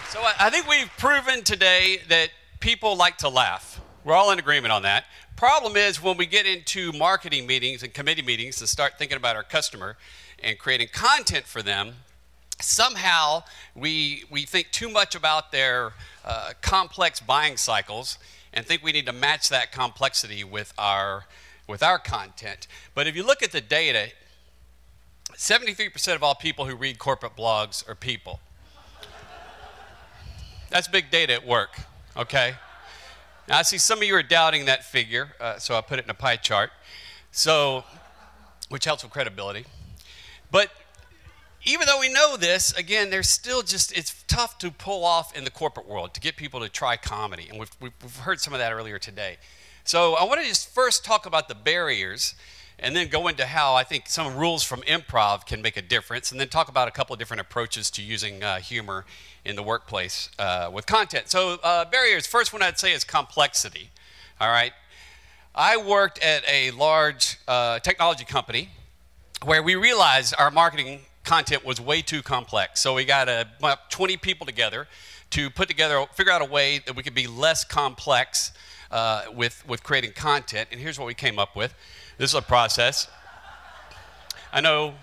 So I think we've proven today that people like to laugh. We're all in agreement on that. Problem is when we get into marketing meetings and committee meetings to start thinking about our customer and creating content for them, somehow we think too much about their complex buying cycles and think we need to match that complexity with our content. But if you look at the data, 73% of all people who read corporate blogs are people. That's big data at work, okay? Now, I see some of you are doubting that figure, so I put it in a pie chart, which helps with credibility. But even though we know this, again, there's still it's tough to pull off in the corporate world to get people to try comedy, and we've heard some of that earlier today. So I want to just first talk about the barriers and then go into how I think some rules from improv can make a difference, and then talk about a couple of different approaches to using humor in the workplace with content. So barriers, first one I'd say is complexity, all right? I worked at a large technology company where we realized our marketing content was way too complex. So we got about 20 people together to figure out a way that we could be less complex with creating content, and here's what we came up with. This is a process. I know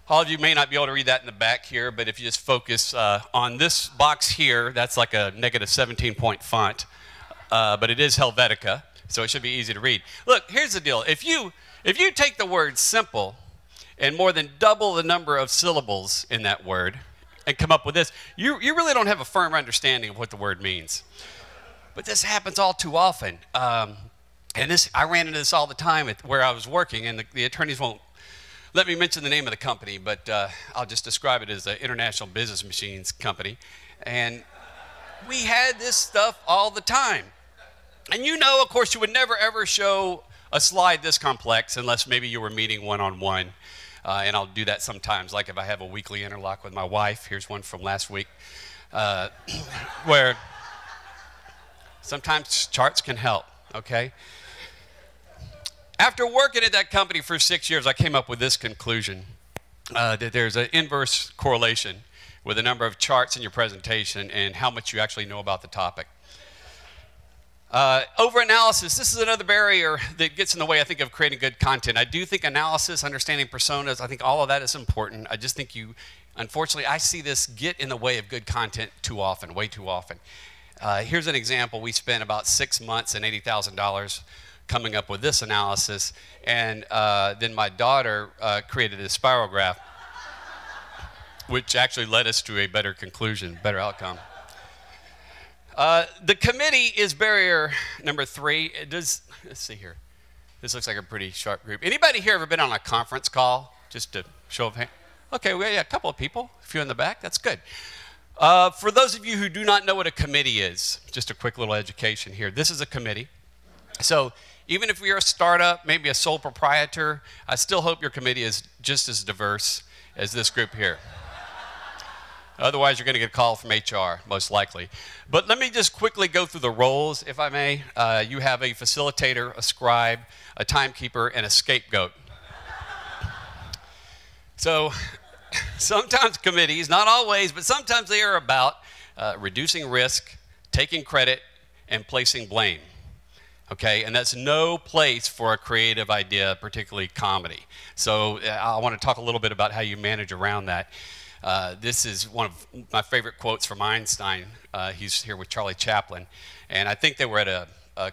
all of you may not be able to read that in the back here, but if you just focus on this box here, that's like a negative 17-point font, but it is Helvetica, so it should be easy to read. Look, here's the deal. If you take the word simple and more than double the number of syllables in that word and come up with this, you really don't have a firm understanding of what the word means. But this happens all too often. I ran into this all the time where I was working, and the attorneys won't let me mention the name of the company, but I'll just describe it as the International Business Machines Company. And we had this stuff all the time. And you know, of course, you would never ever show a slide this complex unless maybe you were meeting one-on-one. And I'll do that sometimes, like if I have a weekly interlock with my wife. Here's one from last week, where sometimes charts can help, okay? After working at that company for 6 years, I came up with this conclusion, that there's an inverse correlation with the number of charts in your presentation and how much you actually know about the topic. Overanalysis, this is another barrier that gets in the way, I think, of creating good content. I do think analysis, understanding personas, I think all of that is important. I just think unfortunately, I see this get in the way of good content too often, way too often. Here's an example. We spent about 6 months and $80,000 coming up with this analysis, and then my daughter created a spiral graph, which actually led us to a better conclusion, better outcome. The committee is barrier number 3. Let's see here. This looks like a pretty sharp group. Anybody here ever been on a conference call? Just to show of hands. Okay, we got a couple of people. A few in the back. That's good. For those of you who do not know what a committee is, just a quick little education here. This is a committee. So even if you're a startup, maybe a sole proprietor, I still hope your committee is just as diverse as this group here. Otherwise, you're going to get a call from HR, most likely. But let me just quickly go through the roles, if I may. You have a facilitator, a scribe, a timekeeper, and a scapegoat. So sometimes committees, not always, but sometimes they are about reducing risk, taking credit, and placing blame. Okay, and that's no place for a creative idea, particularly comedy. So I want to talk a little bit about how you manage around that. This is one of my favorite quotes from Einstein. He's here with Charlie Chaplin, and I think they were at a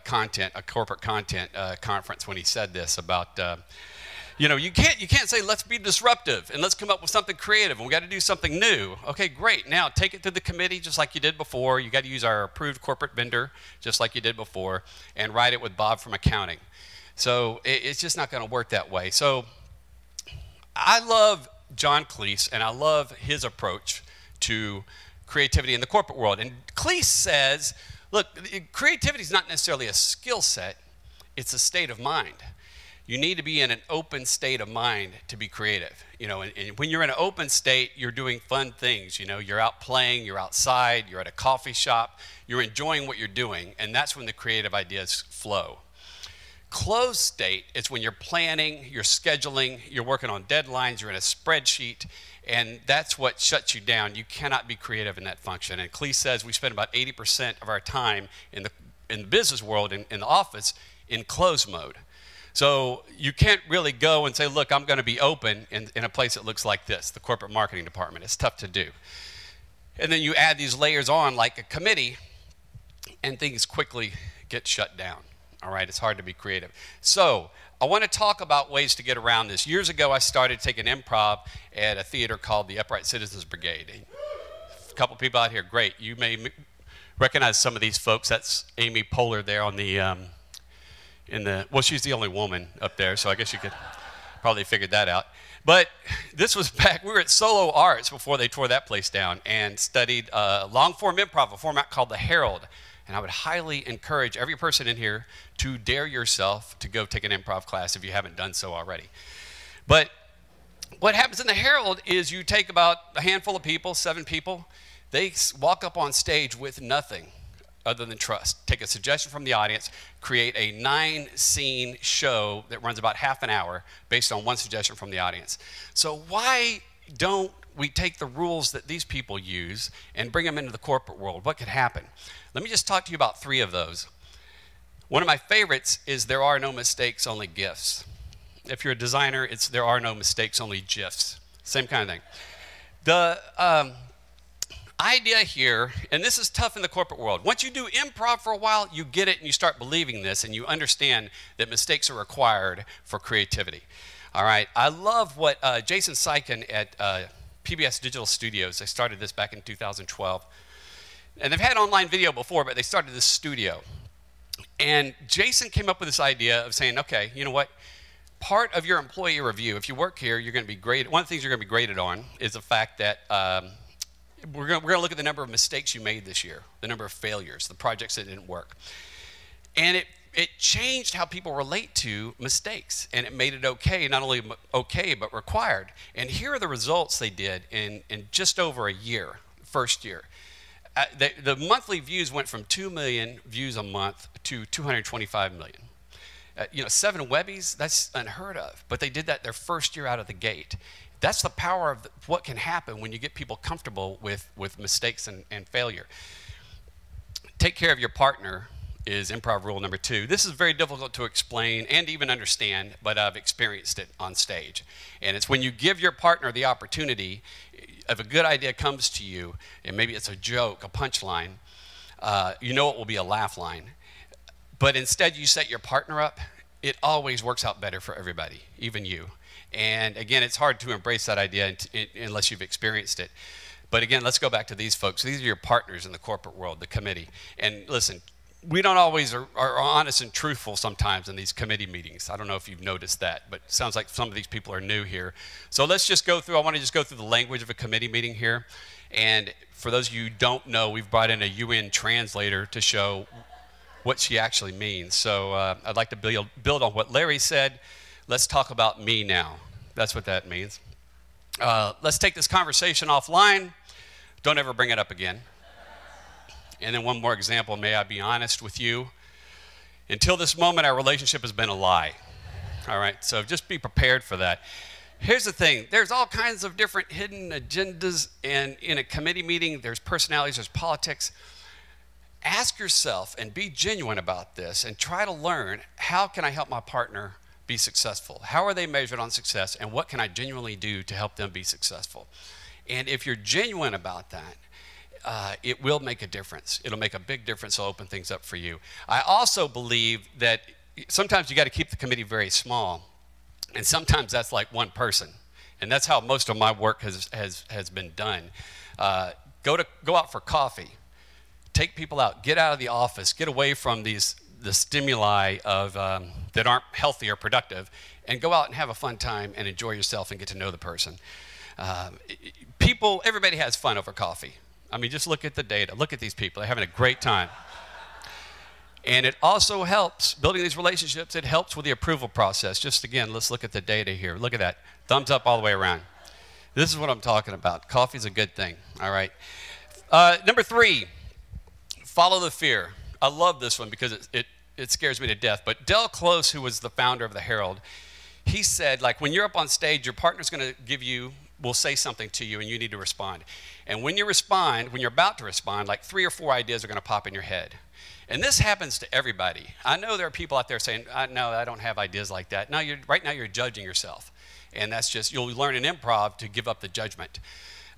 corporate content conference when he said this about, you can't say let's be disruptive and let's come up with something creative and we got to do something new. Okay, great. Now take it to the committee just like you did before. You got to use our approved corporate vendor just like you did before, and write it with Bob from accounting. So it's just not going to work that way. So I love John Cleese, and I love his approach to creativity in the corporate world. And Cleese says, look, creativity is not necessarily a skill set, it's a state of mind. You need to be in an open state of mind to be creative. And when you're in an open state, you're doing fun things. You're out playing, you're outside, you're at a coffee shop, you're enjoying what you're doing, and that's when the creative ideas flow. Closed state is when you're planning, you're scheduling, you're working on deadlines, you're in a spreadsheet, and that's what shuts you down. You cannot be creative in that function. And Clee says we spend about 80% of our time in the business world, in the office, in closed mode. So you can't really go and say, look, I'm going to be open in a place that looks like this, the corporate marketing department. It's tough to do. And then you add these layers on like a committee, and things quickly get shut down. All right, it's hard to be creative. So I want to talk about ways to get around this. Years ago, I started taking improv at a theater called the Upright Citizens Brigade. A couple people out here, great. You may recognize some of these folks. That's Amy Poehler there on the, well, she's the only woman up there, so I guess you could probably figure that out. But this was back, we were at Solo Arts before they tore that place down, and studied long-form improv, a format called the Herald. And I would highly encourage every person in here to dare yourself to go take an improv class if you haven't done so already. But what happens in the Herald is you take about a handful of people, 7 people, they walk up on stage with nothing other than trust. Take a suggestion from the audience, create a 9-scene show that runs about half an hour based on one suggestion from the audience. So why don't we take the rules that these people use and bring them into the corporate world? What could happen? Let me just talk to you about 3 of those. One of my favorites is there are no mistakes, only gifts. If you're a designer, it's there are no mistakes, only GIFs. Same kind of thing. The idea here, and this is tough in the corporate world, once you do improv for a while, you get it and you start believing this and you understand that mistakes are required for creativity. All right, I love what Jason Sykin at PBS Digital Studios, they started this back in 2012. And they've had online video before, but they started this studio. And Jason came up with this idea of saying, okay, you know what? Part of your employee review, if you work here, you're going to be graded. One of the things you're going to be graded on is the fact that we're going to look at the number of mistakes you made this year, the number of failures, the projects that didn't work. And it changed how people relate to mistakes, and it made it okay, not only okay, but required. And here are the results they did in just over a year, first year. The monthly views went from 2 million views a month to 225 million. 7 Webbies, that's unheard of, but they did that their first year out of the gate. That's the power of what can happen when you get people comfortable with mistakes and failure. Take care of your partner is improv rule number 2. This is very difficult to explain and even understand, but I've experienced it on stage. And it's when you give your partner the opportunity, if a good idea comes to you, and maybe it's a joke, a punchline, you know it will be a laugh line. But instead you set your partner up, it always works out better for everybody, even you. And again, it's hard to embrace that idea unless you've experienced it. But again, let's go back to these folks. These are your partners in the corporate world, the committee. And listen, we don't always are honest and truthful sometimes in these committee meetings. I don't know if you've noticed that, but it sounds like some of these people are new here. So let's just go through, I want to just go through the language of a committee meeting here. And for those of you who don't know, we've brought in a UN translator to show what she actually means. So I'd like to build on what Larry said. Let's talk about me now. That's what that means. Let's take this conversation offline. Don't ever bring it up again. And then one more example, may I be honest with you? Until this moment, our relationship has been a lie. All right, so just be prepared for that. Here's the thing, there's all kinds of different hidden agendas, and in a committee meeting, there's personalities, there's politics. Ask yourself and be genuine about this and try to learn, how can I help my partner be successful? How are they measured on success, and what can I genuinely do to help them be successful? And if you're genuine about that, it will make a difference. It'll make a big difference. It'll open things up for you. I also believe that sometimes you got to keep the committee very small, and sometimes that's like one person, and that's how most of my work has been done. Go out for coffee, take people out, get out of the office, get away from the stimuli of that aren't healthy or productive, and go out and have a fun time and enjoy yourself and get to know the person. Everybody has fun over coffee. I mean, just look at the data. Look at these people. They're having a great time. And it also helps, building these relationships, it helps with the approval process. Just again, let's look at the data here. Look at that. Thumbs up all the way around. This is what I'm talking about. Coffee's a good thing, all right? Number 3, follow the fear. I love this one because it it scares me to death. But Del Close, who was the founder of the Herald, he said, like, when you're up on stage, your partner's going to will say something to you, and you need to respond. And when you respond, when you're about to respond, like 3 or 4 ideas are going to pop in your head. And this happens to everybody. I know there are people out there saying, no, I don't have ideas like that. No, right now you're judging yourself. And that's just, you'll learn in improv to give up the judgment.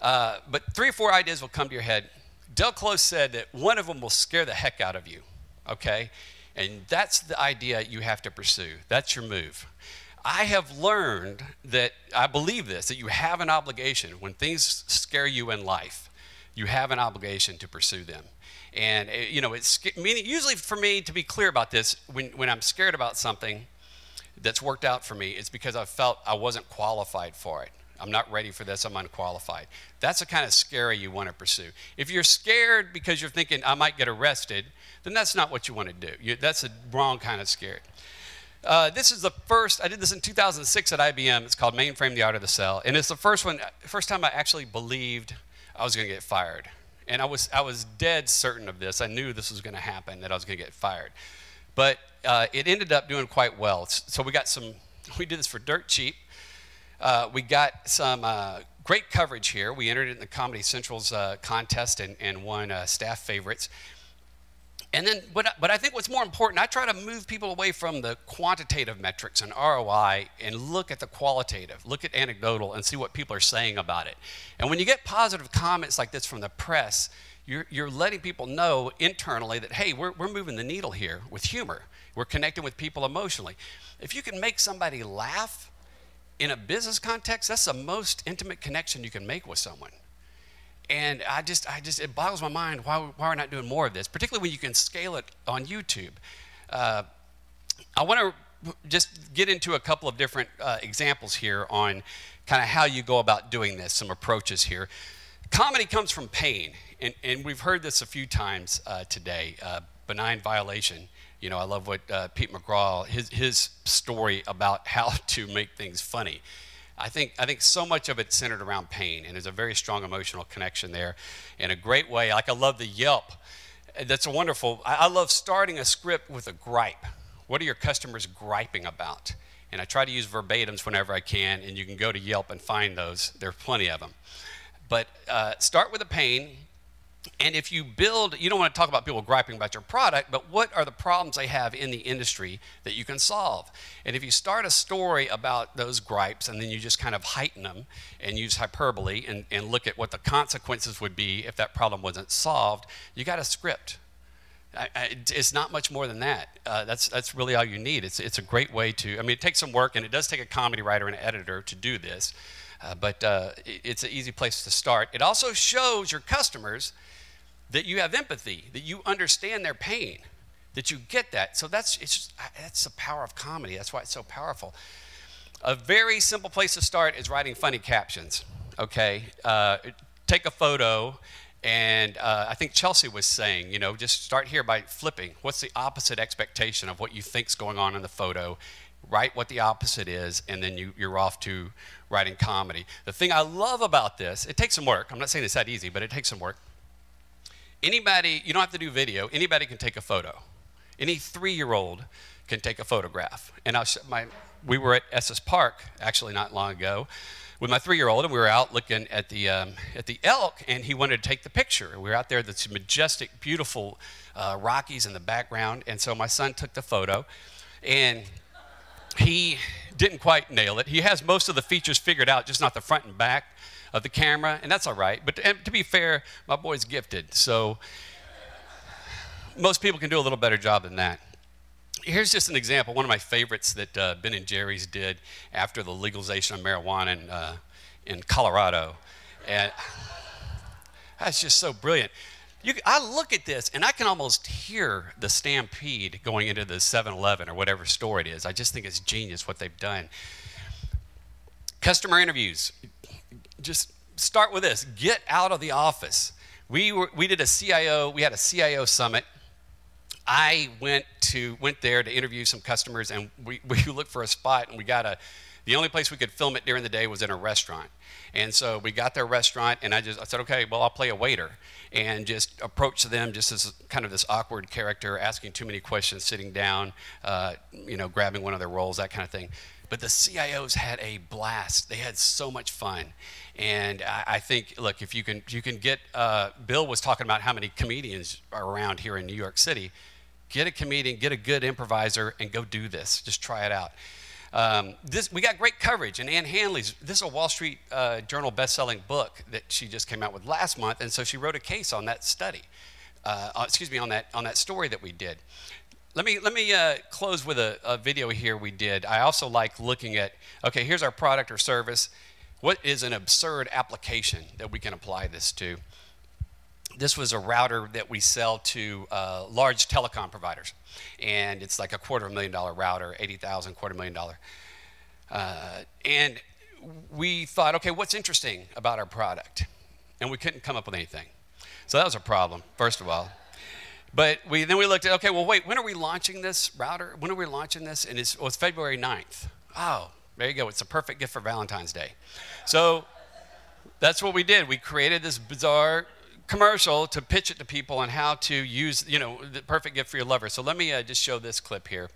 But 3 or 4 ideas will come to your head. Del Close said that one of them will scare the heck out of you, okay? And that's the idea you have to pursue. That's your move. I have learned that, I believe this, that you have an obligation. When things scare you in life, you have an obligation to pursue them. And, you know, usually for me, to be clear about this, when I'm scared about something that's worked out for me, it's because I felt I wasn't qualified for it. I'm not ready for this, I'm unqualified. That's the kind of scary you want to pursue. If you're scared because you're thinking, I might get arrested, then that's not what you want to do. That's the wrong kind of scared. This is the first, I did this in 2006 at IBM. It's called Mainframe, the Art of the Sell. And it's the first time I actually believed I was going to get fired. And I was dead certain of this. I knew this was going to happen, that I was going to get fired. But it ended up doing quite well. So we did this for dirt cheap. We got some great coverage here. We entered it in the Comedy Central's contest and won staff favorites. And then, but I think what's more important, I try to move people away from the quantitative metrics and ROI and look at the qualitative, look at anecdotal and see what people are saying about it. And when you get positive comments like this from the press, you're letting people know internally that, hey, we're moving the needle here with humor. We're connecting with people emotionally. If you can make somebody laugh in a business context, that's the most intimate connection you can make with someone. And it boggles my mind why we're not doing more of this, particularly when you can scale it on YouTube. I want to just get into a couple of different examples here on kind of how you go about doing this, some approaches here. Comedy comes from pain, and we've heard this a few times today, benign violation. You know, I love what Pete McGraw, his story about how to make things funny. I think so much of it's centered around pain, and there's a very strong emotional connection there in a great way. Like, I love the Yelp. That's a wonderful, I love starting a script with a gripe. What are your customers griping about? And I try to use verbatims whenever I can, and you can go to Yelp and find those. There are plenty of them. But start with a pain. And if you build, you don't want to talk about people griping about your product, but what are the problems they have in the industry that you can solve? And if you start a story about those gripes and then you just kind of heighten them and use hyperbole and look at what the consequences would be if that problem wasn't solved, you got a script. It's not much more than that. That's really all you need. It's a great way to, I mean, it takes some work, and it does take a comedy writer and an editor to do this, but it's an easy place to start. It also shows your customers that you have empathy, that you understand their pain, that you get that. So that's the power of comedy. That's why it's so powerful. A very simple place to start is writing funny captions, okay? Take a photo, and I think Chelsea was saying, you know, just start here by flipping. What's the opposite expectation of what you think's going on in the photo? Write what the opposite is, and then you're off to writing comedy. The thing I love about this, it takes some work. I'm not saying it's that easy, but it takes some work. Anybody, you don't have to do video, anybody can take a photo. Any 3-year-old can take a photograph. And we were at Estes Park, actually not long ago, with my 3-year-old, and we were out looking at the elk, and he wanted to take the picture. We were out there, this majestic, beautiful Rockies in the background, and so my son took the photo, and he didn't quite nail it. He has most of the features figured out, just not the front and back of the camera, and that's all right. But to be fair, my boy's gifted, so most people can do a little better job than that. Here's just an example, one of my favorites that Ben and Jerry's did after the legalization of marijuana in Colorado. And that's just so brilliant. I look at this, and I can almost hear the stampede going into the 7-Eleven or whatever store it is. I just think it's genius what they've done. Customer interviews. Just start with this. Get out of the office. We did a CIO, we had a CIO summit. I went there to interview some customers, and we looked for a spot, and we got The only place we could film it during the day was in a restaurant. And so we got their restaurant, and I said, okay, well, I'll play a waiter, and just approach them just as kind of this awkward character, asking too many questions, sitting down, grabbing one of their rolls, that kind of thing. But the CIOs had a blast. They had so much fun. And I think, look, if you can get, Bill was talking about how many comedians are around here in New York City. Get a comedian, get a good improviser, and go do this. Just try it out. We got great coverage, and Ann Hanley's, this is a Wall Street Journal best-selling book that she just came out with last month, and so she wrote a case on that study, on that story that we did. Let me close with a video here we did. I also like looking at, okay, here's our product or service. What is an absurd application that we can apply this to? This was a router that we sell to large telecom providers. And it's like a $250,000 router, 80,000, $250,000. And we thought, okay, what's interesting about our product? And we couldn't come up with anything. So that was a problem, first of all. But then we looked at, okay, well, wait, when are we launching this router? When are we launching this? And it's February 9th. Oh, there you go. It's a perfect gift for Valentine's Day. So that's what we did. We created this bizarre commercial to pitch it to people on how to use, the perfect gift for your lover. So let me just show this clip here.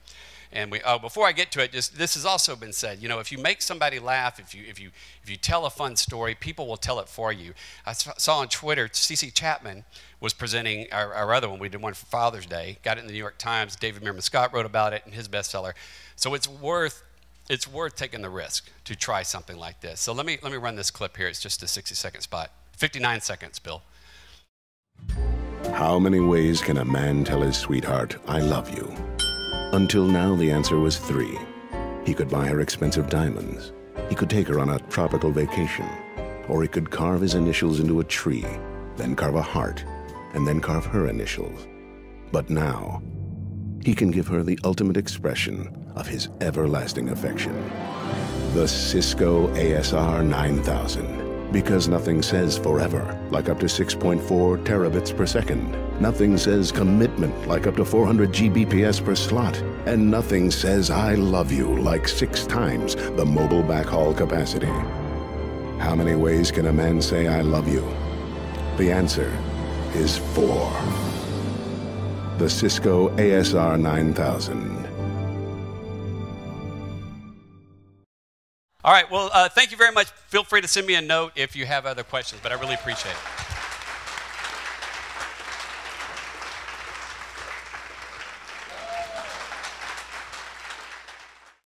And before I get to it, this has also been said. If you make somebody laugh, if you tell a fun story, people will tell it for you. I saw on Twitter, CC Chapman was presenting our other one. We did one for Father's Day. Got it in the New York Times. David Meerman Scott wrote about it in his bestseller. So it's worth taking the risk to try something like this. So let me run this clip here. It's just a 60-second spot. 59 seconds, Bill. How many ways can a man tell his sweetheart, I love you? Until now, the answer was 3. He could buy her expensive diamonds. He could take her on a tropical vacation. Or he could carve his initials into a tree, then carve a heart, and then carve her initials. But now, he can give her the ultimate expression of his everlasting affection. The Cisco ASR 9000. Because nothing says forever like up to 6.4 terabits per second. Nothing says commitment like up to 400 Gbps per slot. And nothing says I love you like 6 times the mobile backhaul capacity. How many ways can a man say I love you? The answer is 4. The Cisco ASR 9000. All right, well, thank you very much. Feel free to send me a note if you have other questions, but I really appreciate it.